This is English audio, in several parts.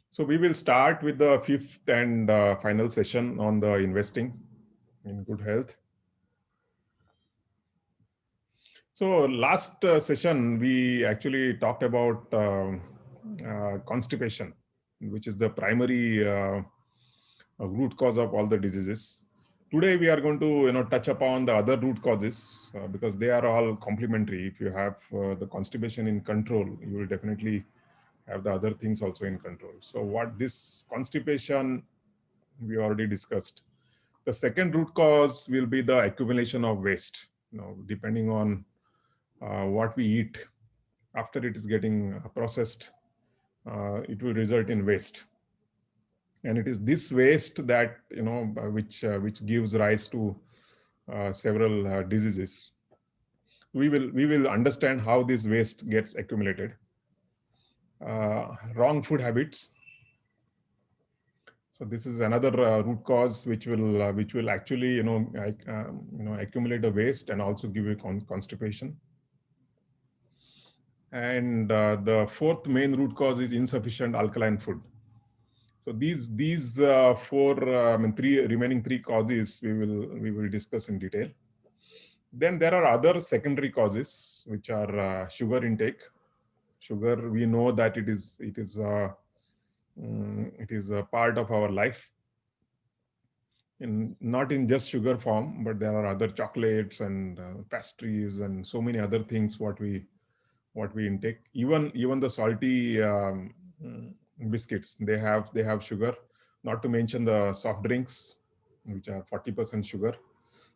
So we will start with the fifth and final session on the investing in good health. So last session, we actually talked about constipation, which is the primary root cause of all the diseases. Today, we are going to touch upon the other root causes because they are all complementary. If you have the constipation in control, you will definitely have the other things also in control. So what this constipation we already discussed. The second root cause will be the accumulation of waste. Depending on what we eat after it is getting processed, it will result in waste. And it is this waste that which gives rise to several diseases. We will understand how this waste gets accumulated. Wrong food habits. So this is another root cause which will actually accumulate the waste and also give you constipation. And the fourth main root cause is insufficient alkaline food. So these three remaining three causes we will discuss in detail. Then there are other secondary causes which are sugar intake. Sugar, we know that it is a part of our life. Not in just sugar form, but there are other chocolates and pastries and so many other things what we intake. Even the salty biscuits, they have sugar. Not to mention the soft drinks, which are 40% sugar.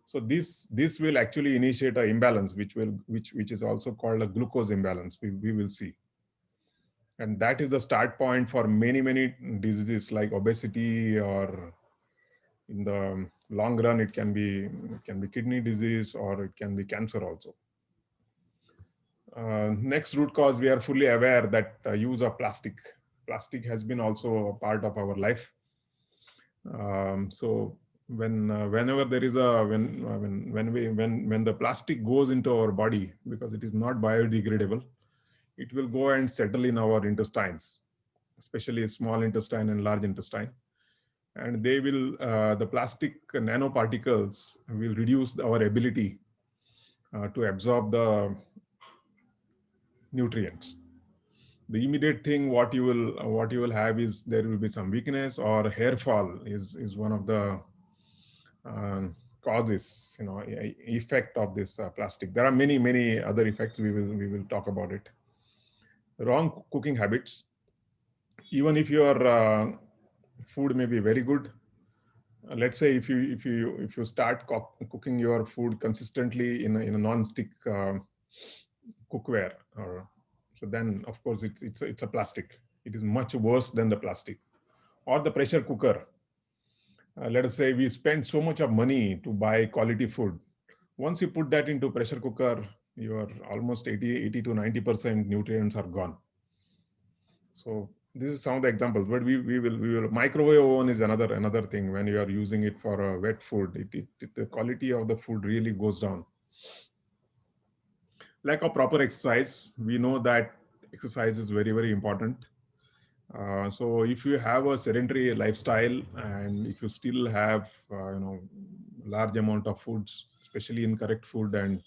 So this will actually initiate an imbalance, which is also called a glucose imbalance. We will see, and that is the start point for many diseases like obesity, or in the long run it can be kidney disease, or it can be cancer also. Next root cause, we are fully aware that use of plastic has been also a part of our life. So whenever there is a when the plastic goes into our body, because it is not biodegradable, it will go and settle in our intestines, especially small intestine and large intestine. And they will the plastic nanoparticles will reduce our ability to absorb the nutrients. The immediate thing what you will have is there will be some weakness, or hair fall is one of the causes, effect of this plastic. There are many other effects. We will talk about it. Wrong cooking habits. Even if your food may be very good, let's say if you start cooking your food consistently in a non-stick cookware, or so then of course it's a plastic. It is much worse than the plastic. Or the pressure cooker. Let us say we spend so much of money to buy quality food. Once you put that into pressure cooker, your almost 80 to 90% nutrients are gone. So this is some of the examples, but we will microwave oven is another thing. When you are using it for a wet food, the quality of the food really goes down. Lack of proper exercise. We know that exercise is very important. So if you have a sedentary lifestyle, and if you still have large amount of foods, especially incorrect food, and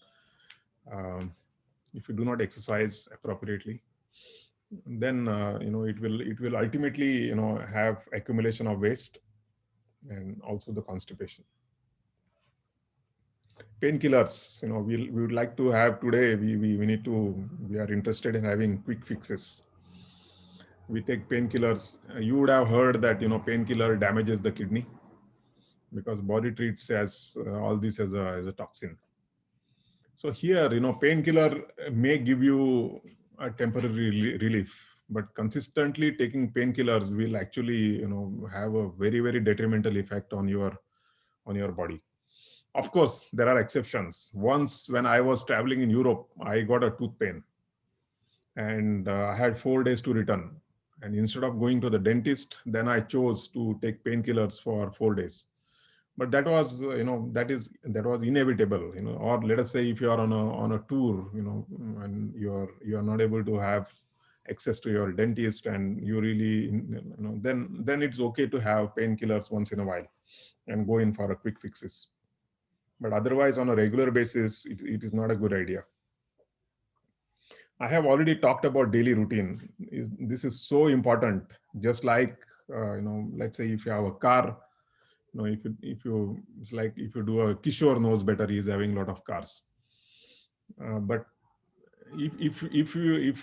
if you do not exercise appropriately, then it will ultimately have accumulation of waste and also the constipation. Painkillers, we would like to have today. We are interested in having quick fixes. We take painkillers. You would have heard that painkiller damages the kidney, because body treats as all this as a toxin. So here, painkiller may give you a temporary relief, but consistently taking painkillers will actually have a very detrimental effect on your body. Of course, there are exceptions. Once when I was traveling in Europe, I got a tooth pain, and I had 4 days to return. And instead of going to the dentist, then I chose to take painkillers for 4 days. But that was that was inevitable. Or let us say if you are on a tour, and you are not able to have access to your dentist, and you really, then it's okay to have painkillers once in a while and go in for a quick fixes. But otherwise, on a regular basis, it is not a good idea. I have already talked about daily routine. This is so important. Just like, let's say if you have a car, it's like if you do a Kishore knows better, he's having a lot of cars. But if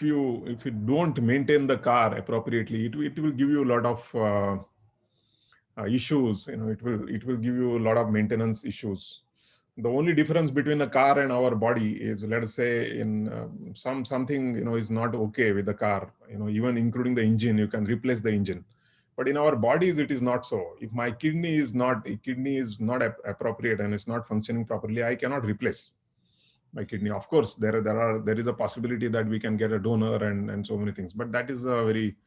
you don't maintain the car appropriately, it will give you a lot of issues. It will give you a lot of maintenance issues. The only difference between a car and our body is, let us say, in something is not okay with the car, even including the engine, you can replace the engine. But in our bodies, it is not so. If my kidney is not appropriate and it's not functioning properly, I cannot replace my kidney. Of course, there is a possibility that we can get a donor and so many things, but that is a very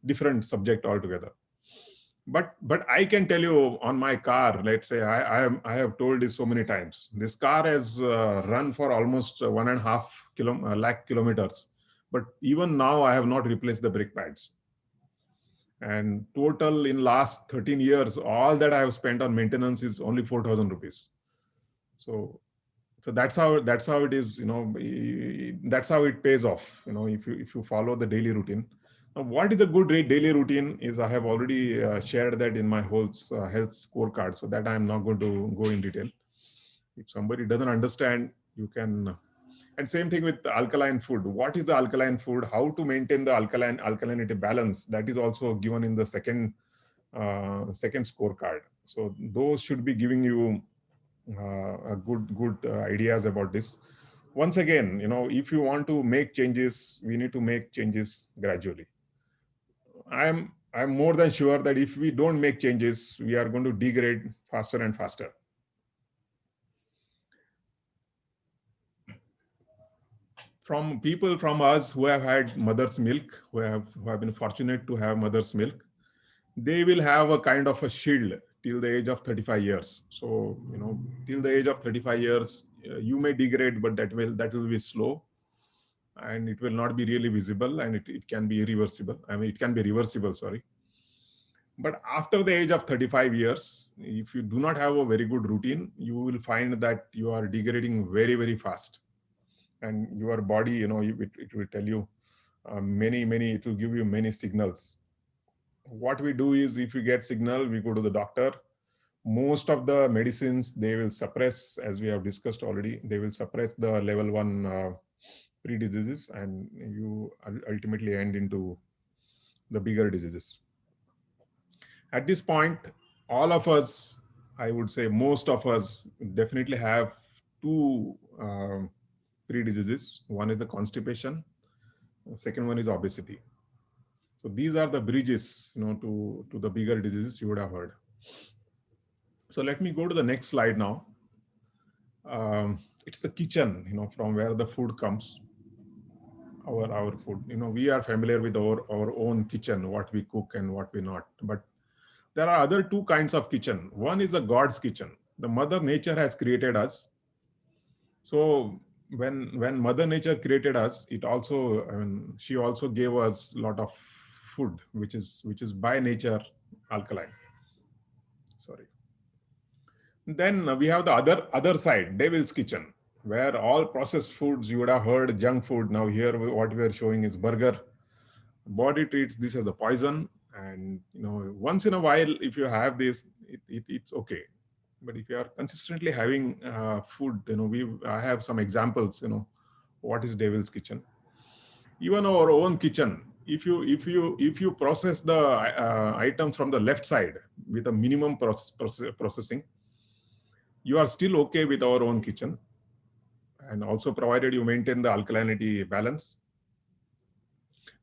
different subject altogether. But I can tell you, on my car, let's say, I have told this so many times. This car has run for almost 1.5 lakh kilometers, but even now I have not replaced the brake pads. And total in last 13 years, all that I have spent on maintenance is only 4,000 rupees. So that's how it is. That's how it pays off. If you follow the daily routine. Now, what is a good daily routine is, I have already shared that in my whole health scorecard, so that I am not going to go in detail. If somebody doesn't understand, you can. And same thing with the alkaline food. What is the alkaline food? How to maintain the alkalinity balance? That is also given in the second scorecard. So those should be giving you a good ideas about this. Once again, if you want to make changes, we need to make changes gradually. I'm more than sure that if we don't make changes, we are going to degrade faster and faster. From people from us who have had mother's milk, who have been fortunate to have mother's milk, they will have a kind of a shield till the age of 35 years. So, till the age of 35 years, you may degrade, but that will be slow, and it will not be really visible, and it can be irreversible. It can be reversible, sorry. But after the age of 35 years, if you do not have a very good routine, you will find that you are degrading very, very fast. And your body, it will tell you it will give you many signals. What we do is, if we get signal, we go to the doctor. Most of the medicines, they will suppress, as we have discussed already, they will suppress the level 1 pre-diseases, and you ultimately end into the bigger diseases. At this point, all of us, I would say most of us, definitely have two pre-diseases. One is the constipation. The second one is obesity. So these are the bridges, to the bigger diseases you would have heard. So let me go to the next slide now. It's the kitchen, from where the food comes. Our food, we are familiar with our own kitchen, what we cook and what we not. But there are other two kinds of kitchen. One is the God's kitchen. The Mother Nature has created us. So when Mother Nature created us, it also, she also gave us a lot of food, which is by nature alkaline. Sorry. Then we have the other side, Devil's Kitchen, where all processed foods, you would have heard junk food. Now here, what we are showing is burger. Body treats this as a poison. And, once in a while, if you have this, it's okay. But if you are consistently having food, I have some examples, what is Devil's Kitchen. Even our own kitchen, if you process the items from the left side with a minimum processing, you are still okay with our own kitchen, and also provided you maintain the alkalinity balance.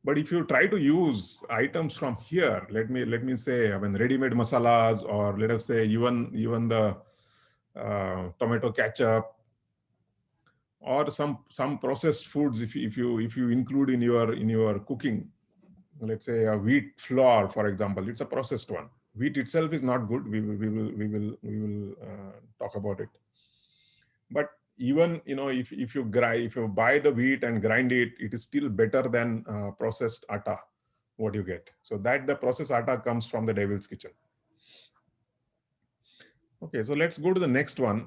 But if you try to use items from here, let me say, ready-made masalas, or let us say even the tomato ketchup, or some processed foods, if you include in your cooking, let's say a wheat flour, for example, it's a processed one. Wheat itself is not good. We will talk about it. But Even if you buy the wheat and grind it, it is still better than processed atta what you get. So that the processed atta comes from the devil's kitchen. Okay, so let's go to the next one.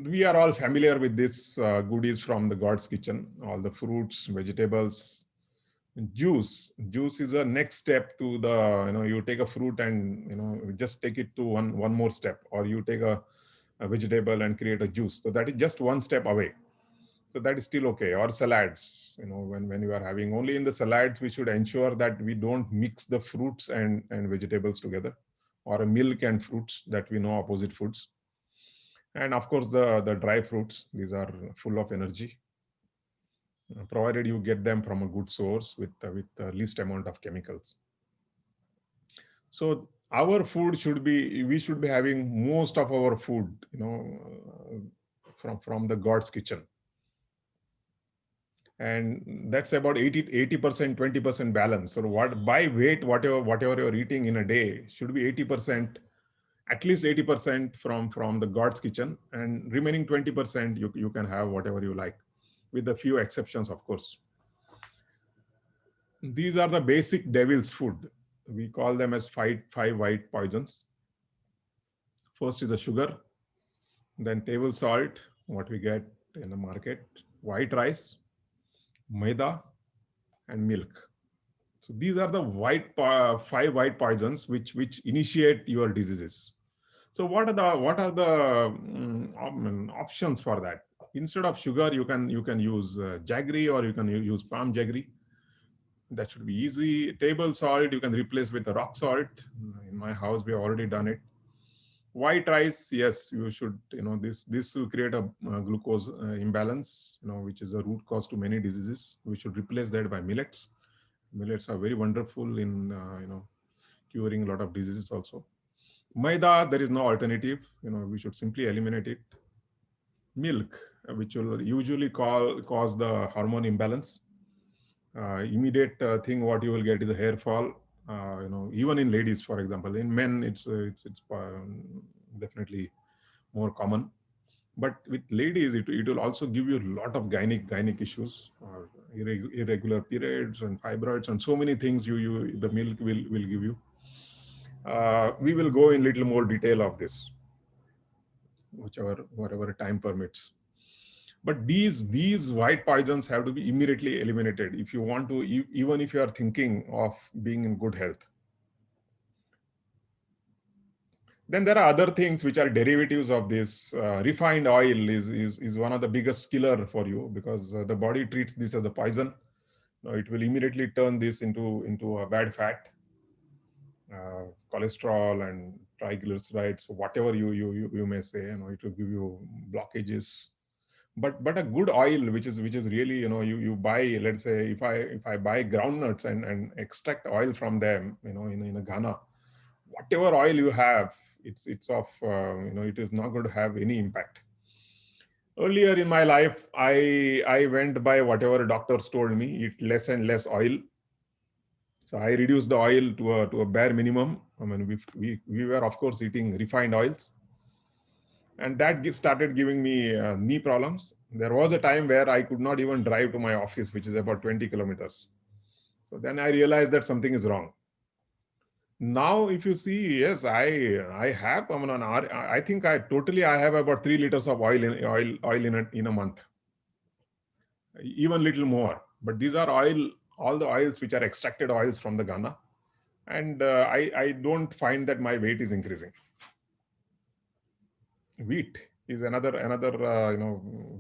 We are all familiar with this goodies from the God's kitchen, all the fruits, vegetables, juice. Juice is a next step to the, you take a fruit and, just take it to one more step, or you take a vegetable and create a juice. So that is just one step away. So that is still okay. Or salads, when you are having only in the salads, we should ensure that we don't mix the fruits and vegetables together, or a milk and fruits, that we know opposite foods. And of course, the dry fruits, these are full of energy, provided you get them from a good source with the least amount of chemicals. So our food we should be having most of our food, from the God's kitchen. And that's about 80%, 20% balance. So by weight, whatever you're eating in a day should be 80%, at least 80% from the God's kitchen, and remaining 20% you can have whatever you like, with a few exceptions, of course. These are the basic devil's food. We call them as five white poisons. First is the sugar, then table salt, what we get in the market, white rice, maida, and milk. So these are the five white poisons which initiate your diseases. So what are the options for that? Instead of sugar, you can use jaggery, or you can use palm jaggery. That should be easy. Table salt you can replace with the rock salt. In my house, we have already done it. White rice, yes, you should. This will create a glucose imbalance, which is a root cause to many diseases. We should replace that by millets. Millets are very wonderful in curing a lot of diseases also. Maida, there is no alternative. We should simply eliminate it. Milk, which will usually cause the hormone imbalance. Immediate thing what you will get is a hair fall. Even in ladies, for example. In men, it's definitely more common. But with ladies, it will also give you a lot of gynec issues, or irregular periods and fibroids and so many things. The milk will give you. We will go in little more detail of this, whatever time permits. But these white poisons have to be immediately eliminated if you want to, even if you are thinking of being in good health. Then there are other things which are derivatives of this. Refined oil is one of the biggest killer for you, because the body treats this as a poison. Now it will immediately turn this into a bad fat, cholesterol and triglycerides, whatever you may say. It will give you blockages. But a good oil, which is really, you buy, let's say, if I buy groundnuts and extract oil from them, in a Ghana, whatever oil you have, it's of it is not going to have any impact. Earlier in my life, I went by whatever doctors told me, eat less and less oil. So I reduced the oil to a bare minimum. I mean, we were of course eating refined oils, and that started giving me knee problems. There was a time where I could not even drive to my office, which is about 20 kilometers. So then I realized that something is wrong. Now, if you see, yes, I have. I think I have about 3 liters of oil in a month, even little more. But these are all the oils which are extracted oils from the Ghana, and I don't find that my weight is increasing. Wheat is another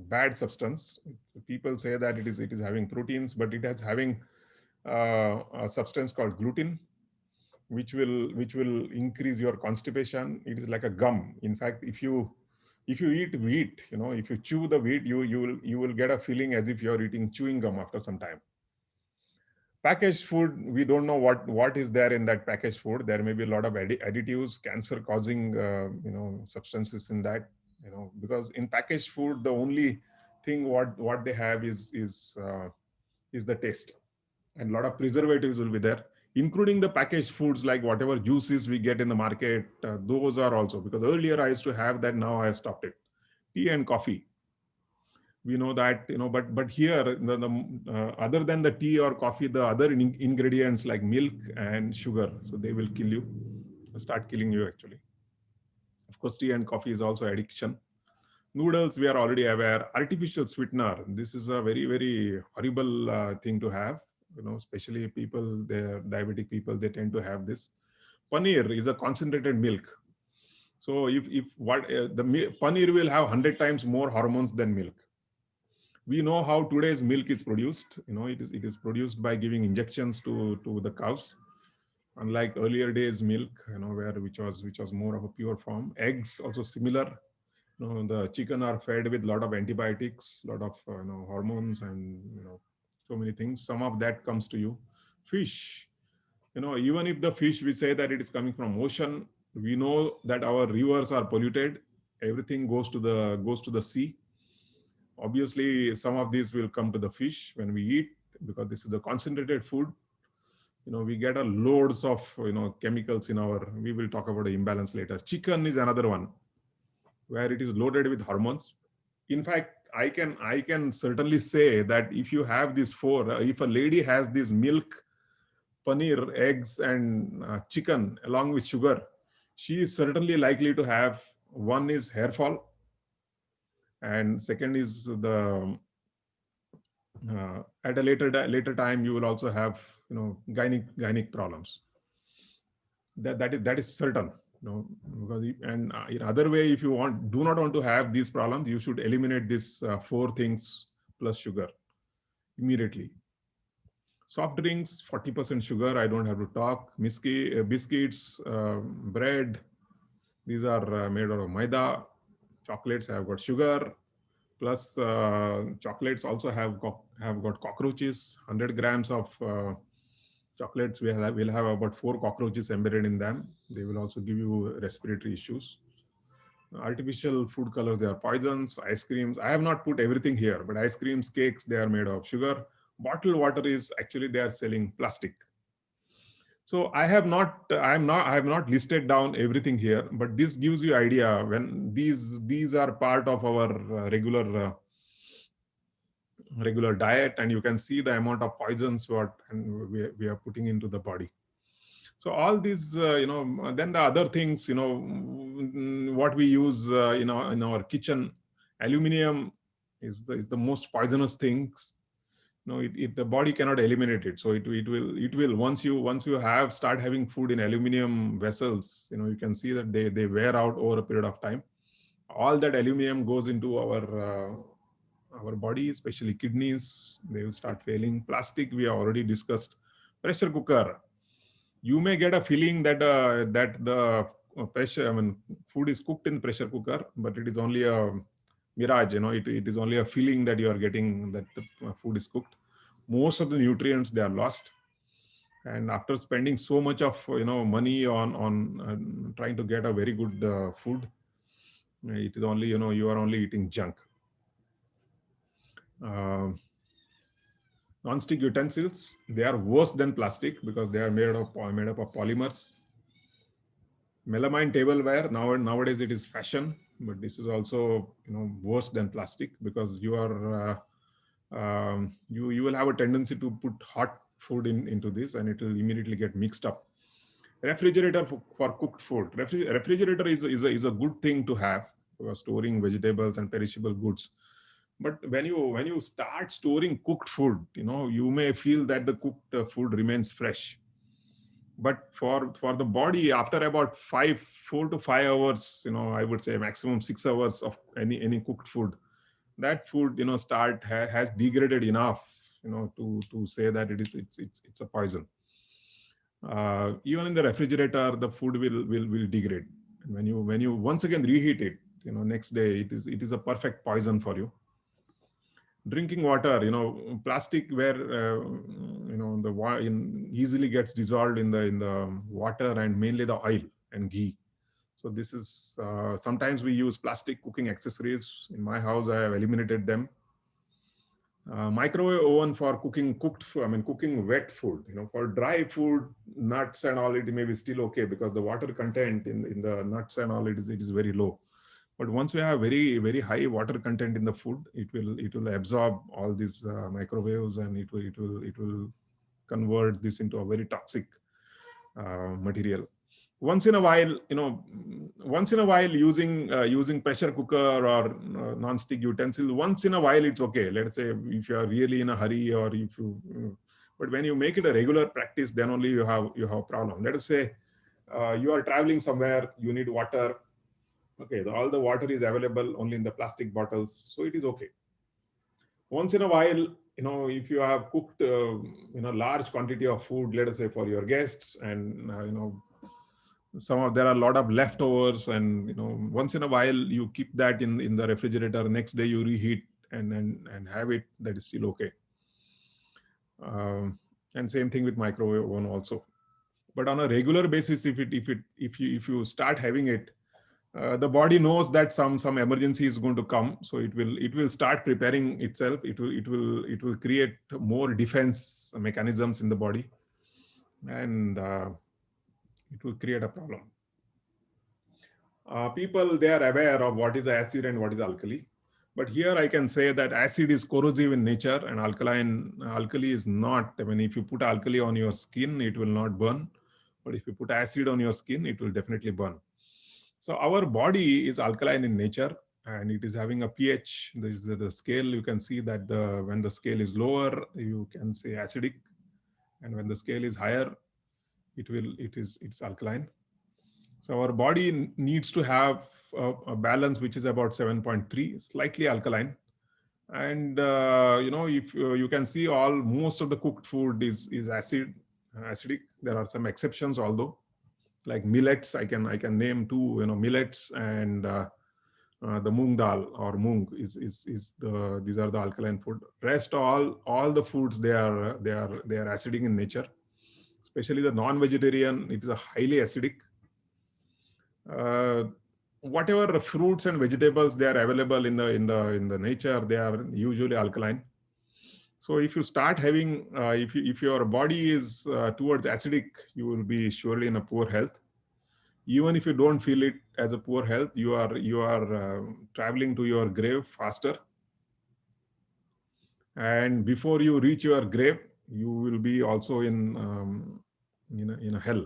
bad substance. People say that it is having proteins, but it is having a substance called gluten, which will increase your constipation. It is like a gum. In fact, if you eat wheat, if you chew the wheat, you will get a feeling as if you're eating chewing gum after some time. Packaged food, we don't know what is there in that packaged food. There may be a lot of additives, cancer causing substances in that, because in packaged food the only thing what they have is the taste, and a lot of preservatives will be there, including the packaged foods, like whatever juices we get in the market. Those are also, because earlier I used to have that, now I have stopped it. Tea and coffee, We know that, but here other than the tea or coffee, the other ingredients like milk and sugar, so they will kill you, start killing you actually. Of course, tea and coffee is also addiction. Noodles, we are already aware. Artificial sweetener, this is a very, very horrible thing to have. Especially people, they're diabetic people, they tend to have this. Paneer is a concentrated milk. So if what paneer will have 100 times more hormones than milk. We know how today's milk is produced. It is produced by giving injections to the cows. Unlike earlier days milk, where which was more of a pure form. Eggs also similar. The chicken are fed with a lot of antibiotics, a lot of hormones, and so many things. Some of that comes to you. Fish, even if the fish, we say that it is coming from ocean, we know that our rivers are polluted. Everything goes to the sea. Obviously some of these will come to the fish when we eat, because this is a concentrated food. We get a loads of chemicals in our, we will talk about the imbalance later. Chicken is another one where it is loaded with hormones. In fact, I can certainly say that if you have these four, if a lady has this milk, paneer, eggs, and chicken along with sugar, she is certainly likely to have, one is hair fall, and second is the at a later time you will also have gynec problems. That is certain. Because and in other way, if you do not want to have these problems, you should eliminate these four things plus sugar immediately. Soft drinks, 40% sugar, I don't have to talk. Biscuits, bread, these are made out of maida. Chocolates have got sugar. Plus, chocolates also have got cockroaches. 100 grams of chocolates will have about 4 cockroaches embedded in them. They will also give you respiratory issues. Artificial food colors, they are poisons. Ice creams, I have not put everything here, but ice creams, cakes, they are made of sugar. Bottled water is actually, they are selling plastic. So I have not listed down everything here, but this gives you idea when these are part of our regular diet, and you can see the amount of poisons we are putting into the body. So all these, then the other things, what we use in our kitchen, aluminum is the most poisonous things. The body cannot eliminate it. So it will once you start having food in aluminum vessels, you can see that they wear out over a period of time. All that aluminum goes into our body, especially kidneys. They will start failing. Plastic, we have already discussed. Pressure cooker, you may get a feeling that the pressure, I mean, food is cooked in pressure cooker, but it is only a mirage. It is only a feeling that you are getting, that the food is cooked. Most of the nutrients, they are lost. And after spending so much of money on trying to get a very good food, it is only, you are only eating junk. Non-stick utensils, they are worse than plastic because they are made up of polymers. Melamine tableware, nowadays it is fashion, but this is also worse than plastic, because you will have a tendency to put hot food into this, and it will immediately get mixed up. Refrigerator for cooked food. Refrigerator is a good thing to have for storing vegetables and perishable goods. But when you start storing cooked food, you may feel that the cooked food remains fresh. But for the body, after about 4 to 5 hours, I would say maximum 6 hours of any cooked food, that food has degraded enough to say that it's a poison. Even in the refrigerator, the food will degrade. And when you once again reheat it, next day, it is a perfect poison for you. Drinking water, plastic where easily gets dissolved in the water, and mainly the oil and ghee. So this is sometimes we use plastic cooking accessories. In my house, I have eliminated them. Microwave oven for cooking cooking wet food. For dry food, nuts and all, it may be still okay, because the water content in the nuts and all, it is very low. But once we have very high water content in the food, it will absorb all these microwaves, and it will convert this into a very toxic material. Once in a while, once in a while, using pressure cooker or non-stick utensil, once in a while it's okay. Let's say if you are really in a hurry, or if you but when you make it a regular practice, then only you have a problem. Let us say you are traveling somewhere, you need water. Okay, all the water is available only in the plastic bottles, so it is okay. Once in a while, if you have cooked large quantity of food, let us say for your guests, and there are a lot of leftovers, and once in a while you keep that in the refrigerator. Next day you reheat and have it. That is still okay. And same thing with microwave oven also. But on a regular basis, if you start having it, the body knows that some emergency is going to come, so it will start preparing itself. It will create more defense mechanisms in the body, and it will create a problem. People, they are aware of what is acid and what is alkali, but here I can say that acid is corrosive in nature, and alkali is not. I mean, if you put alkali on your skin, it will not burn, but if you put acid on your skin, it will definitely burn. So our body is alkaline in nature, and it is having a pH. There is the scale. You can see that when the scale is lower, you can say acidic, and when the scale is higher, it's alkaline. So our body needs to have a balance which is about 7.3, slightly alkaline. And if you can see, most of the cooked food is acidic. There are some exceptions, although, like millets. I can name two. Millets and the moong dal or moong these are the alkaline food. Rest, all the foods, they are acidic in nature. Especially the non-vegetarian, it is a highly acidic. uh, Whatever fruits and vegetables they are available in the nature, they are usually alkaline. So if you start having, if your body is towards acidic, you will be surely in a poor health. Even if you don't feel it as a poor health, you are traveling to your grave faster, and before you reach your grave, you will be also in a hell.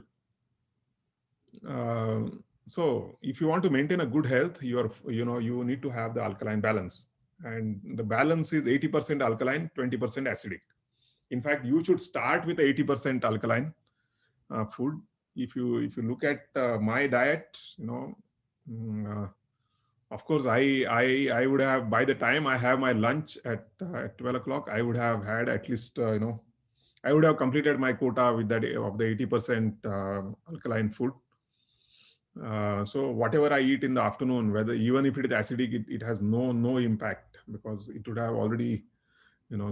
So if you want to maintain a good health, you need to have the alkaline balance, and the balance is 80% alkaline, 20% acidic. In fact, you should start with 80% alkaline food. If you look at my diet, mm, of course, I would have, by the time I have my lunch at 12 o'clock, I would have had at least I would have completed my quota with that of the 80% alkaline food. So whatever I eat in the afternoon, whether even if it is acidic, it has no impact, because it would have already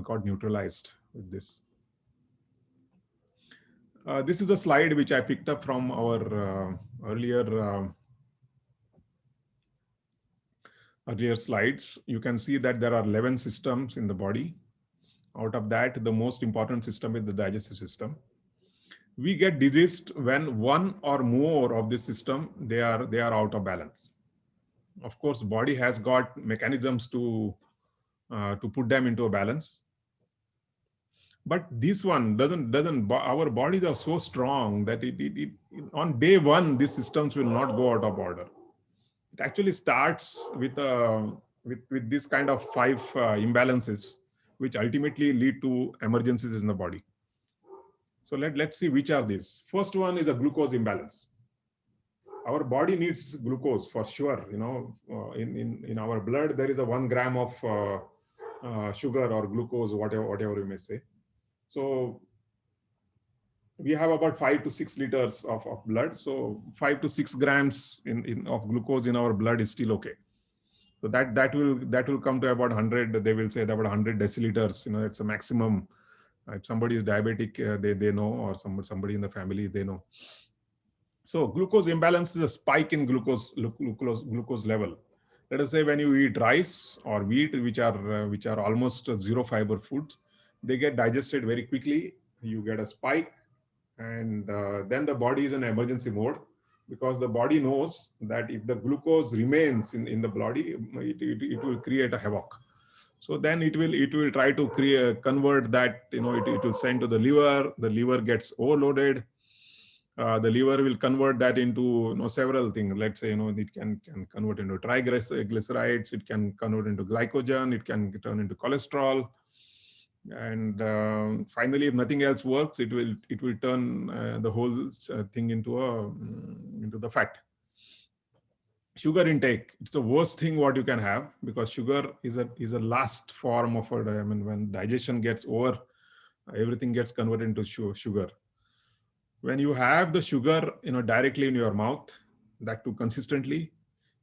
got neutralized with this. This is a slide which I picked up from our earlier slides. You can see that there are 11 systems in the body. Out of that, the most important system is the digestive system. We get diseased when one or more of this system, they are out of balance. Of course, body has got mechanisms to put them into a balance, but this one doesn't. Our bodies are so strong that it on day one, these systems will not go out of order. It actually starts with this kind of five imbalances, which ultimately lead to emergencies in the body. So let's see which are these. First one is a glucose imbalance. Our body needs glucose for sure. In our blood, there is a 1 gram of sugar or glucose, whatever you may say. So we have about 5 to 6 liters of blood. So 5 to 6 grams of glucose in our blood is still okay. So that will come to about 100. They will say that about 100 deciliters. It's a maximum. If somebody is diabetic, they know, or somebody in the family, they know. So glucose imbalance is a spike in glucose level. Let us say when you eat rice or wheat, which are almost zero fiber foods, they get digested very quickly. You get a spike, and then the body is in emergency mode. because the body knows that if the glucose remains in the body, it will create a havoc. So then it will try to create convert that, it will send to the liver. The liver gets overloaded. The liver will convert that into, several things. Let's say, it can convert into triglycerides, it can convert into glycogen, it can turn into cholesterol, and finally, if nothing else works, it will turn the whole thing into the fat. Sugar intake, it's the worst thing what you can have, because sugar is a last form of I mean, when digestion gets over, everything gets converted into sugar. When you have the sugar, directly in your mouth, that too consistently,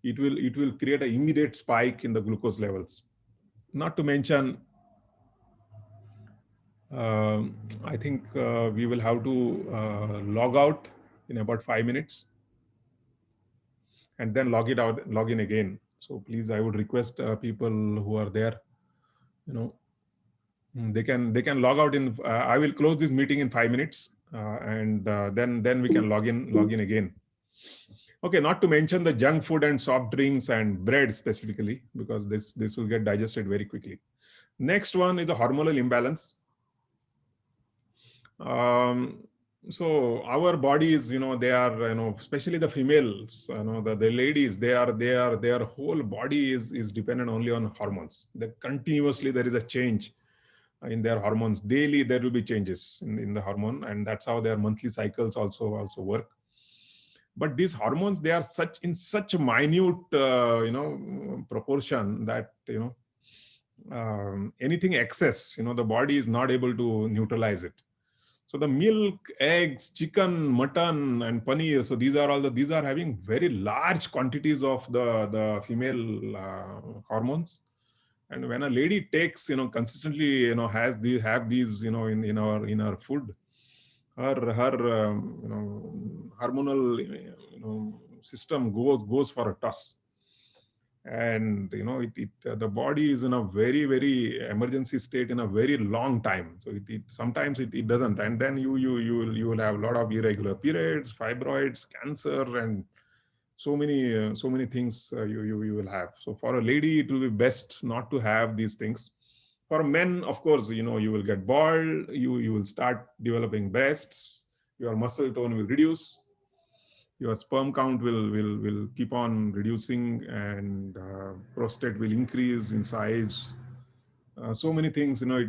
it will create an immediate spike in the glucose levels. Not to mention, I think we will have to log out in about 5 minutes, and then log in again. So please, I would request people who are there, you know, they can log out in. I will close this meeting in 5 minutes, and then we can log in again. Okay, not to mention the junk food and soft drinks and bread specifically, because this will get digested very quickly. Next one is the hormonal imbalance. Um, so our bodies, they are, especially the females, the ladies, their whole body is dependent only on hormones. That continuously there is a change in their hormones. Daily there will be changes in the hormone, and that's how their monthly cycles also work. But these hormones, they are such a minute proportion that anything excess, the body is not able to neutralize it. So the milk, eggs, chicken, mutton, and paneer, so these are having very large quantities of the female hormones. And when a lady takes, consistently, have these, in our food, her hormonal, system goes for a toss. And the body is in a very emergency state in a very long time. So it sometimes it doesn't, and then you will have a lot of irregular periods, fibroids, cancer, and so many things you will have. So for a lady, it will be best not to have these things. For men, of course, you will get bald, you will start developing breasts, your muscle tone will reduce, your sperm count will keep on reducing, and prostate will increase in size. So many things, it will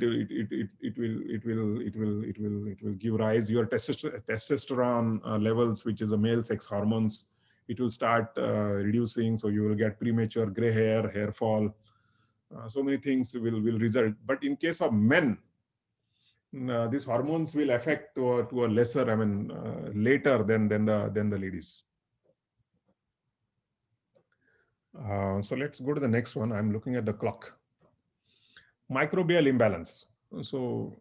give rise your testosterone levels, which is a male sex hormones. It will start reducing, so you will get premature gray hair fall. So many things will result. But in case of men, these hormones will affect to a lesser, later than the ladies. So let's go to the next one. I'm looking at the clock. Microbial imbalance. So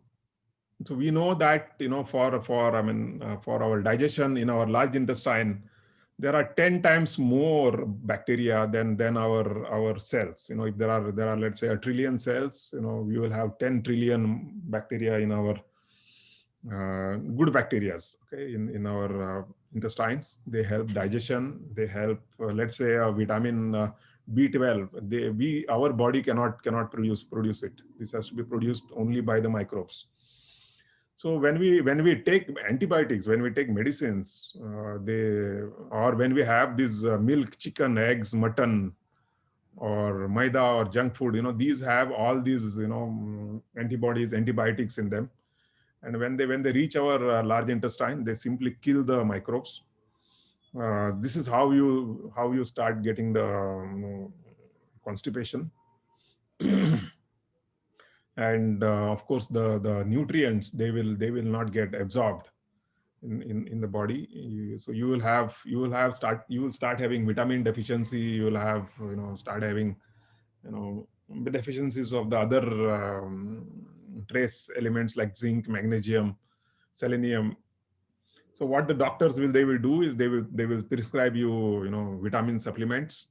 we know that, for our digestion in our large intestine, there are 10 times more bacteria than our cells. If there are, let's say, 1 trillion cells, we will have 10 trillion bacteria in our good bacteria, okay, in our intestines. They help digestion. They help, let's say, vitamin B12. Our body cannot produce it. This has to be produced only by the microbes. So when we take antibiotics, when we take medicines, or when we have this milk, chicken, eggs, mutton, or maida or junk food, these have all these antibiotics in them. And when they reach our large intestine, they simply kill the microbes. This is how you start getting the constipation. And of course, the nutrients, they will not get absorbed in the body. So you will start having vitamin deficiency. You will have start having deficiencies of the other trace elements like zinc, magnesium, selenium. So what the doctors will do is they will prescribe you vitamin supplements.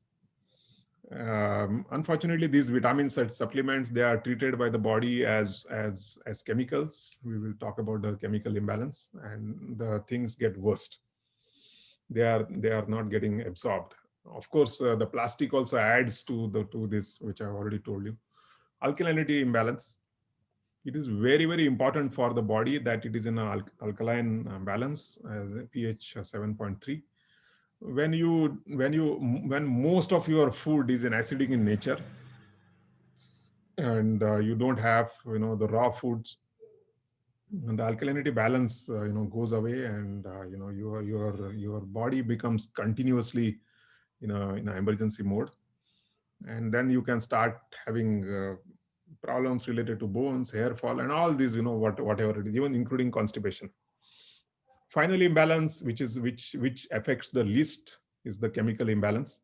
Unfortunately, these vitamin supplements, they are treated by the body as chemicals. We will talk about the chemical imbalance, and the things get worse. they are not getting absorbed. Of course, the plastic also adds to this, which I've already told you. Alkalinity imbalance. It is very, very important for the body that it is in an alkaline balance, pH 7.3. When most of your food is in acidic in nature, and you don't have the raw foods, and the alkalinity balance goes away, and your body becomes continuously in an emergency mode, and then you can start having problems related to bones, hair fall, and all these, whatever it is, even including constipation. Finally, imbalance, which affects the least, is the chemical imbalance.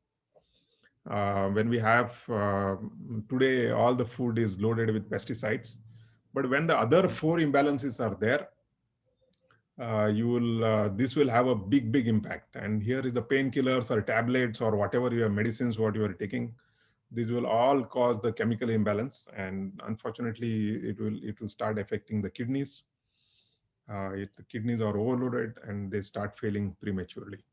When we have today, all the food is loaded with pesticides, but when the other four imbalances are there, you will this will have a big impact. And here is the painkillers or tablets or whatever your medicines, what you are taking, these will all cause the chemical imbalance, and unfortunately it will start affecting the kidneys. The kidneys are overloaded and they start failing prematurely.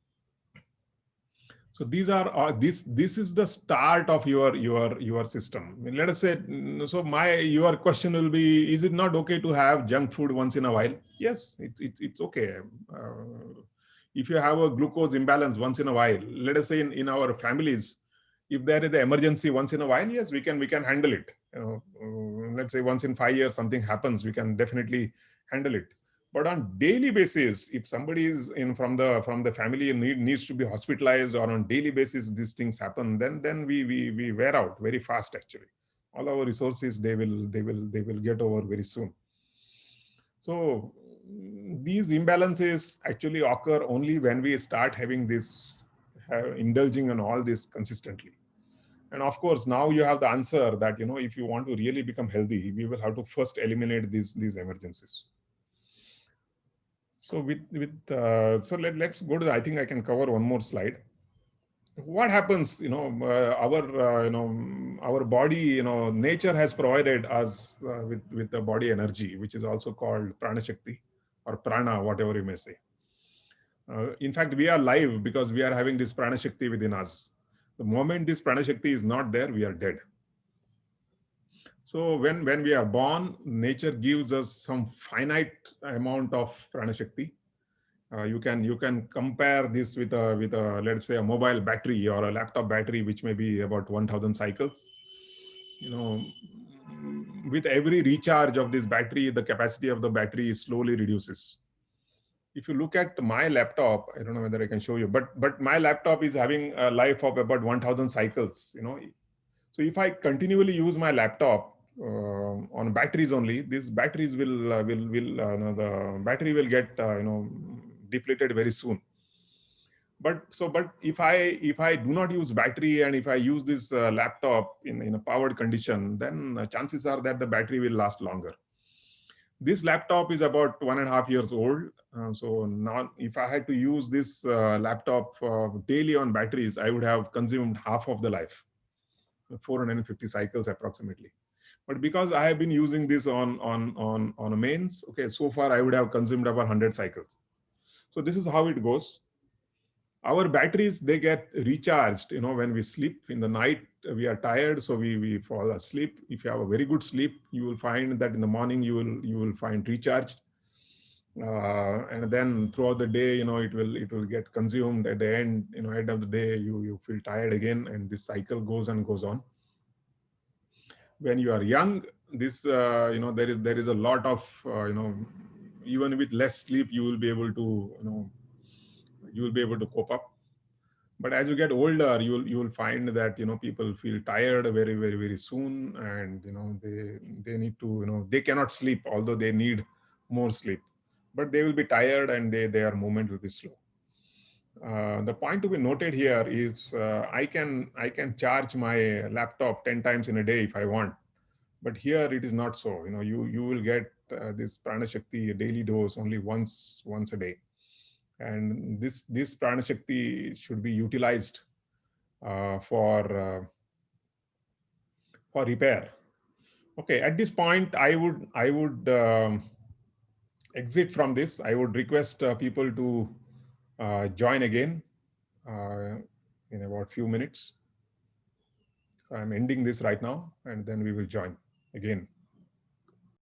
So these are this is the start of your system. Let us say, so your question will be, is it not okay to have junk food once in a while? Yes, it's okay. If you have a glucose imbalance once in a while, let us say in our families, if there is an emergency once in a while, yes, we can handle it. Let's say once in 5 years something happens, we can definitely handle it. But on daily basis, if somebody is in from the family and needs to be hospitalized, or on daily basis these things happen, then we wear out very fast. Actually, all our resources, they will get over very soon. So these imbalances actually occur only when we start having this, indulging in all this consistently. And of course, now you have the answer that if you want to really become healthy, we will have to first eliminate these emergencies. So let's go to I think I can cover one more slide. What happens, our body, nature has provided us with the body energy, which is also called prana shakti or prana, whatever you may say. In fact, we are live because we are having this prana shakti within us. The moment this prana shakti is not there, we are dead. So when we are born, nature gives us some finite amount of prana shakti. You can compare this with a let's say a mobile battery or a laptop battery, which may be about 1,000 cycles. With every recharge of this battery, the capacity of the battery slowly reduces. If you look at my laptop, I don't know whether I can show you, but my laptop is having a life of about 1,000 cycles. So if I continually use my laptop on batteries only, these batteries the battery will get depleted very soon. But if I do not use battery, and if I use this laptop in a powered condition, then chances are that the battery will last longer. This laptop is about 1.5 years old. So now if I had to use this laptop daily on batteries, I would have consumed half of the life, 450 cycles approximately. But because I have been using this on a mains, okay, so far I would have consumed about 100 cycles. So this is how it goes. Our batteries, they get recharged when we sleep. In the night we are tired, so we fall asleep. If you have a very good sleep, you will find that in the morning you will find recharged, and then throughout the day it will get consumed. At the end of the day, you feel tired again, and this cycle goes and goes on. When you are young, this there is a lot of even with less sleep you will be able to cope up. But as you get older, you will find that people feel tired very soon, and they need to they cannot sleep, although they need more sleep, but they will be tired, and their movement will be slow. The point to be noted here is I can charge my laptop 10 times in a day if I want, but here it is not so. You will get this prana shakti, a daily dose, only once a day. And this prana shakti should be utilized for repair. Okay, at this point I would exit from this. I would request people to join again uh, in about few minutes. I'm ending this right now, and then we will join again.